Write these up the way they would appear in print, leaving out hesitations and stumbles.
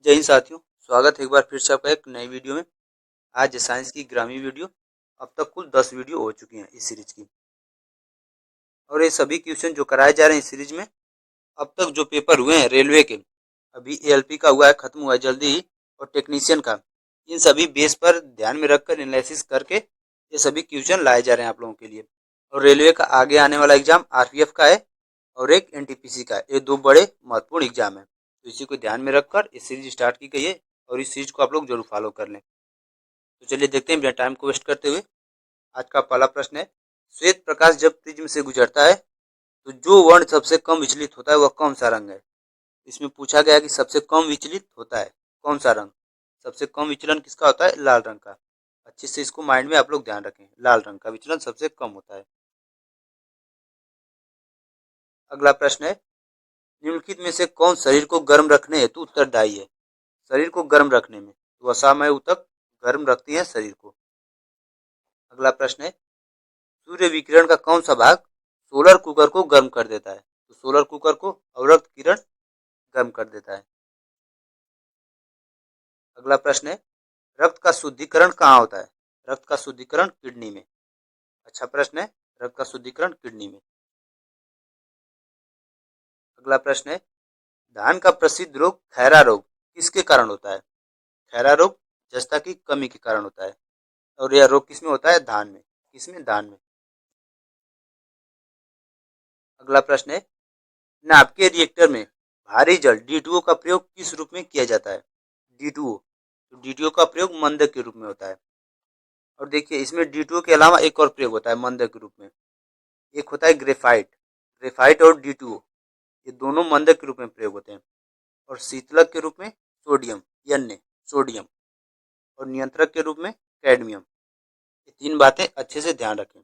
जय हिंद साथियों, स्वागत है एक बार फिर से आपका एक नई वीडियो में। आज है साइंस की ग्रामीण वीडियो। अब तक कुल 10 वीडियो हो चुकी हैं इस सीरीज की, और ये सभी क्वेश्चन जो कराए जा रहे हैं इस सीरीज में। अब तक जो पेपर हुए हैं रेलवे के, अभी एएलपी का हुआ है, खत्म हुआ है जल्दी ही, और टेक्नीशियन का, इन सभी बेस पर ध्यान में रखकर एनालिसिस करके ये सभी क्वेश्चन लाए जा रहे हैं आप लोगों के लिए। और रेलवे का आगे आने वाला एग्जाम आरपीएफ का है और एक एनटीपीसी का है। ये दो बड़े महत्वपूर्ण एग्जाम है, तो इसी को ध्यान में रखकर ये सीरीज स्टार्ट की गई है, और इस सीरीज को आप लोग जरूर फॉलो कर लें। तो चलिए देखते हैं बिना टाइम को वेस्ट करते हुए। आज का पहला प्रश्न है, श्वेत प्रकाश जब प्रिज्म से गुजरता है तो जो वर्ण सबसे कम विचलित होता है वह कौन सा रंग है। इसमें पूछा गया कि सबसे कम विचलित होता है कौन सा रंग। सबसे कम विचलन किसका होता है? लाल रंग का। अच्छे से इसको माइंड में आप लोग ध्यान रखें, लाल रंग का विचलन सबसे कम होता है। अगला प्रश्न है, निम्नलिखित में से कौन शरीर को गर्म रखने हेतु उत्तरदायी है। शरीर को गर्म रखने में तो वसामय ऊतक गर्म रखती है शरीर को। अगला प्रश्न है, सूर्य विकिरण का कौन सा भाग सोलर कुकर को गर्म कर देता है। तो सोलर कुकर को अवरक्त किरण गर्म कर देता है। अगला प्रश्न है, रक्त का शुद्धिकरण कहाँ होता है। रक्त का शुद्धिकरण किडनी में। अच्छा प्रश्न है, रक्त का शुद्धिकरण किडनी में। अगला प्रश्न है, धान का प्रसिद्ध रोग खैरा रोग किसके कारण होता है। खैरा रोग जस्ता की कमी के कारण होता है, और यह रोग किसमें होता है? धान में। किसमें? धान में। अगला प्रश्न है, नाभिकीय रिएक्टर में भारी जल D2O का प्रयोग किस रूप में किया जाता है। D2O, तो D2O का प्रयोग मंदक के रूप में होता है। और देखिए इसमें D2O के अलावा एक और प्रयोग होता है मंदक के रूप में। एक होता है ग्रेफाइट। ग्रेफाइट और D2O ये दोनों मंदक के रूप में प्रयोग होते हैं। और शीतलक के रूप में सोडियम, Na सोडियम, और नियंत्रक के रूप में कैडमियम। ये तीन बातें अच्छे से ध्यान रखें।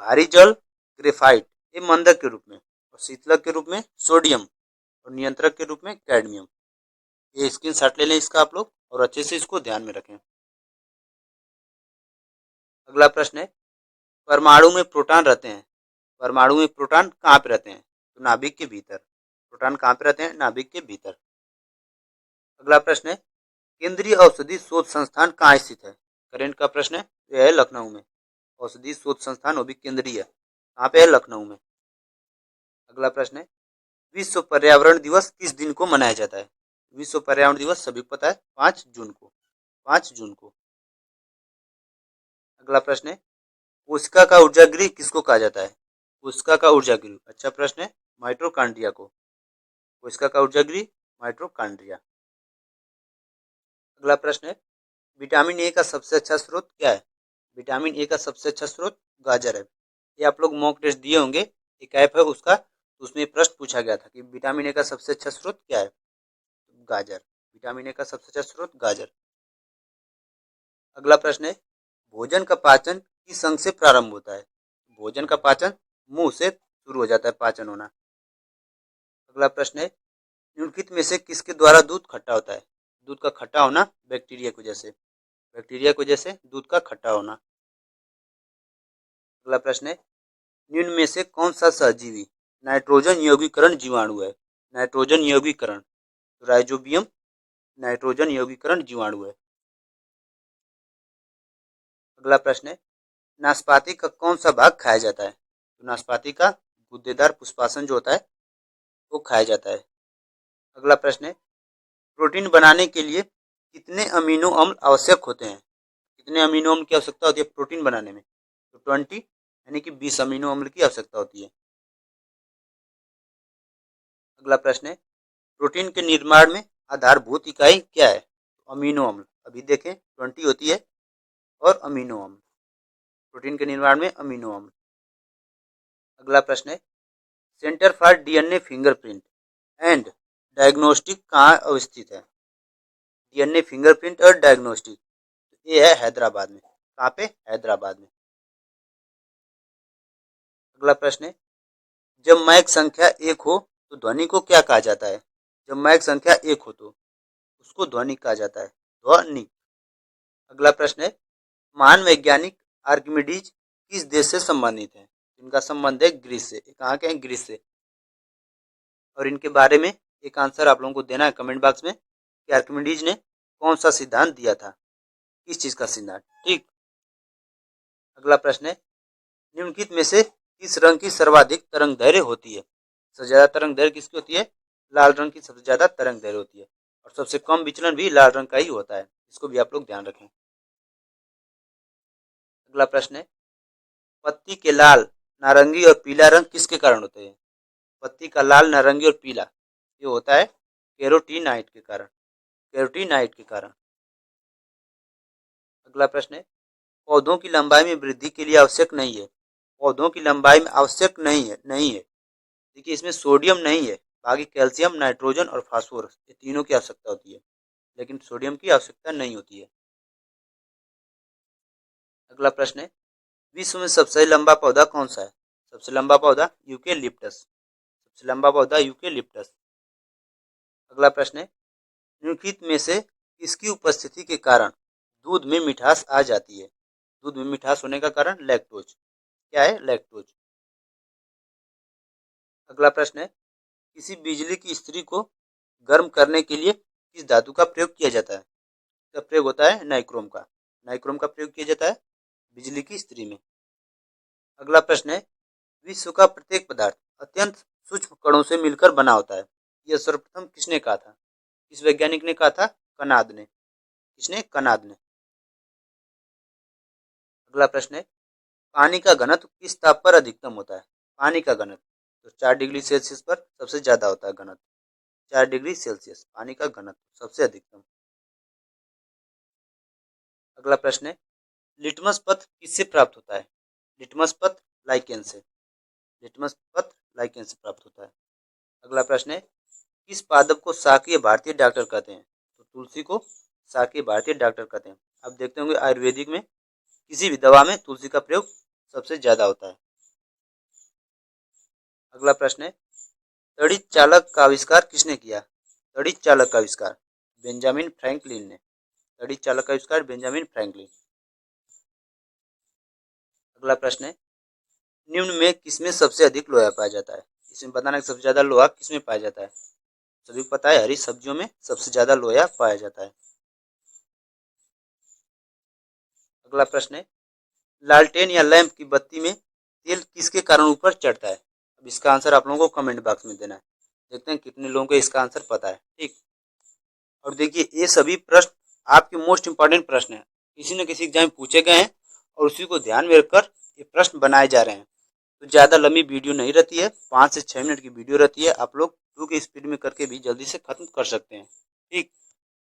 भारी जल ग्रेफाइट ये मंदक के रूप में, और शीतलक के रूप में सोडियम, और नियंत्रक के रूप में कैडमियम। ये स्क्रीनशॉट ले लें इसका आप लोग, और अच्छे से इसको ध्यान में रखें। अगला प्रश्न है, परमाणु में प्रोटॉन रहते हैं। परमाणु में प्रोटॉन कहाँ पे रहते हैं? तो नाभिक के भीतर। प्रोटॉन कहाँ पे रहते हैं? नाभिक के भीतर। अगला प्रश्न है, केंद्रीय औषधि शोध संस्थान कहाँ स्थित है। करेंट का प्रश्न है, यह है लखनऊ में। औषधि शोध संस्थान वो भी केंद्रीय कहाँ पे है? लखनऊ में। अगला प्रश्न है, विश्व पर्यावरण दिवस किस दिन को मनाया जाता है। विश्व पर्यावरण दिवस सभी को पता है 5 जून को। 5 जून को। अगला प्रश्न है, कोशिका का ऊर्जा गृह किसको कहा जाता है। कोशिका का ऊर्जा गृह, अच्छा प्रश्न है, माइटोकॉन्ड्रिया को। कोशिका का ऊर्जा गृह माइटोकॉन्ड्रिया। अगला प्रश्न है, विटामिन ए का सबसे अच्छा स्रोत क्या है। विटामिन ए का सबसे अच्छा स्रोत गाजर है। ये आप लोग मॉक टेस्ट दिए होंगे, एक ऐप है उसका, तो उसमें प्रश्न पूछा गया था कि विटामिन ए का सबसे अच्छा स्रोत क्या है। गाजर। विटामिन ए का सबसे अच्छा स्रोत गाजर। अगला प्रश्न है, भोजन का पाचन किस अंग से प्रारंभ होता है। भोजन का पाचन मुंह से शुरू हो जाता है पाचन होना। अगला प्रश्न है, निम्नलिखित में से किसके द्वारा दूध खट्टा होता है। दूध का खट्टा होना बैक्टीरिया की वजह से। बैक्टीरिया की वजह से दूध का खट्टा होना। अगला प्रश्न है, निम्न में से कौन सा सहजीवी नाइट्रोजन यौगीकरण जीवाणु है। नाइट्रोजन यौगीकरण, तो राइजोबियम नाइट्रोजन यौगीकरण जीवाणु है। अगला प्रश्न है, नाशपाती का कौन सा भाग खाया जाता है। तो नाशपाती का गूदेदार पुष्पासन जो होता है वो खाया जाता है। अगला प्रश्न है, प्रोटीन बनाने के लिए कितने अमीनो अम्ल आवश्यक होते हैं। कितने अमीनो अम्ल की आवश्यकता होती है प्रोटीन बनाने में। तो 20 यानी कि 20 अमीनो अम्ल की आवश्यकता होती है। अगला प्रश्न है, प्रोटीन के निर्माण में आधारभूत इकाई क्या है। तो अमीनो अम्ल, अभी देखें 20 होती है, और अमीनो अम्ल, प्रोटीन के निर्माण में अमीनो अम्ल। अगला प्रश्न है, centre for DNA fingerprint and diagnostic कहाँ अवस्थित है। डीएनए फिंगरप्रिंट और डायग्नोस्टिक ये है हैदराबाद में। कहाँ पे? हैदराबाद में। अगला प्रश्न है, जब मैक संख्या 1 हो तो ध्वनि को क्या कहा जाता है। जब मैक संख्या 1 हो तो उसको ध्वनि कहा जाता है, ध्वनि। अगला प्रश्न है, महान वैज्ञानिक आर्किमिडीज किस देश से संबंधित है। इनका संबंध है ग्रीस से। कहाँ के हैं? ग्रीस से। और इनके बारे में एक आंसर आप लोगों को देना है कमेंट बॉक्स में कि आर्किमिडीज ने कौन सा सिद्धांत दिया था, किस चीज का सिद्धांत। ठीक, अगला प्रश्न है, निम्नलिखित में से किस रंग की सर्वाधिक तरंग दैर्घ्य होती है। सबसे ज्यादा तरंग दैर्घ्य किसकी होती है, लाल रंग की सबसे ज्यादा तरंग दैर्घ्य होती है, और सबसे कम विचलन भी लाल रंग का ही होता है, इसको भी आप लोग ध्यान रखें। अगला प्रश्न है, पत्ती के लाल, नारंगी और पीला रंग किसके कारण होते हैं। पत्ती का लाल, नारंगी और पीला ये होता है कैरोटीनाइट के कारण, कैरोटीनाइट के कारण। अगला प्रश्न है, पौधों की लंबाई में वृद्धि के लिए आवश्यक नहीं है। पौधों की लंबाई में आवश्यक नहीं है। देखिए इसमें सोडियम नहीं है, बाकी कैल्शियम, नाइट्रोजन और फास्फोरस ये तीनों की आवश्यकता होती है, लेकिन सोडियम की आवश्यकता नहीं होती है। अगला प्रश्न है, विश्व में सबसे लंबा पौधा कौन सा है। सबसे लंबा पौधा यूकेलिप्टस, सबसे लंबा पौधा यूकेलिप्टस। अगला प्रश्न है, निम्नलिखित में से किसकी उपस्थिति के कारण दूध में मिठास आ जाती है। दूध में मिठास होने का कारण लैक्टोज, क्या है, लैक्टोज। अगला प्रश्न है, किसी बिजली की इस्त्री को गर्म करने के लिए किस धातु का प्रयोग किया जाता है। इसका प्रयोग होता है नाइक्रोम का, नाइक्रोम का प्रयोग किया जाता है बिजली की इस्त्री में। अगला प्रश्न है, विश्व का प्रत्येक पदार्थ अत्यंत सूक्ष्म कणों से मिलकर बना होता है। यह सर्वप्रथम किसने कहा था, किस वैज्ञानिक ने कहा था, कनाद ने, किसने, कनाद ने। अगला प्रश्न है, पानी का घनत्व किस ताप पर अधिकतम होता है। पानी का घनत्व तो 4 डिग्री सेल्सियस पर सबसे ज्यादा होता है घनत्व, 4 डिग्री सेल्सियस पानी का घनत्व सबसे अधिकतम। अगला प्रश्न है, लिटमस पत्र किससे प्राप्त होता है। लिटमस पत्र लाइकेन से, लिटमस पत्र लाइकेन से प्राप्त होता है। अगला प्रश्न है, किस पादप को शाकीय भारतीय डॉक्टर कहते हैं। तो तुलसी को शाकीय भारतीय डॉक्टर कहते हैं। आप देखते होंगे आयुर्वेदिक में किसी भी दवा में तुलसी का प्रयोग सबसे ज्यादा होता है। अगला प्रश्न है, तड़ित चालक का आविष्कार किसने किया। तड़ित चालक का आविष्कार बेंजामिन फ्रैंकलिन ने, तड़ित चालक का आविष्कार बेंजामिन फ्रैंकलिन। अगला प्रश्न है, निम्न में किसमें सबसे अधिक लोहा पाया जाता है। इसमें बताना सबसे ज्यादा लोहा किसमें पाया जाता है। सभी को पता है हरी सब्जियों में सबसे ज्यादा लोहा पाया जाता है। अगला प्रश्न है, लालटेन या लैंप की बत्ती में तेल किसके कारण ऊपर चढ़ता है। अब इसका आंसर आप लोगों को कमेंट बॉक्स में देना है। देखते हैं कितने लोगों को इसका आंसर पता है। ठीक, और देखिए ये सभी प्रश्न आपके मोस्ट इंपॉर्टेंट प्रश्न है, किसी न किसी एग्जाम में पूछे गए हैं और उसी को ध्यान में रखकर ये प्रश्न बनाए जा रहे हैं। तो ज़्यादा लंबी वीडियो नहीं रहती है, 5 से 6 मिनट की वीडियो रहती है। आप लोग 2 की स्पीड में करके भी जल्दी से खत्म कर सकते हैं। ठीक।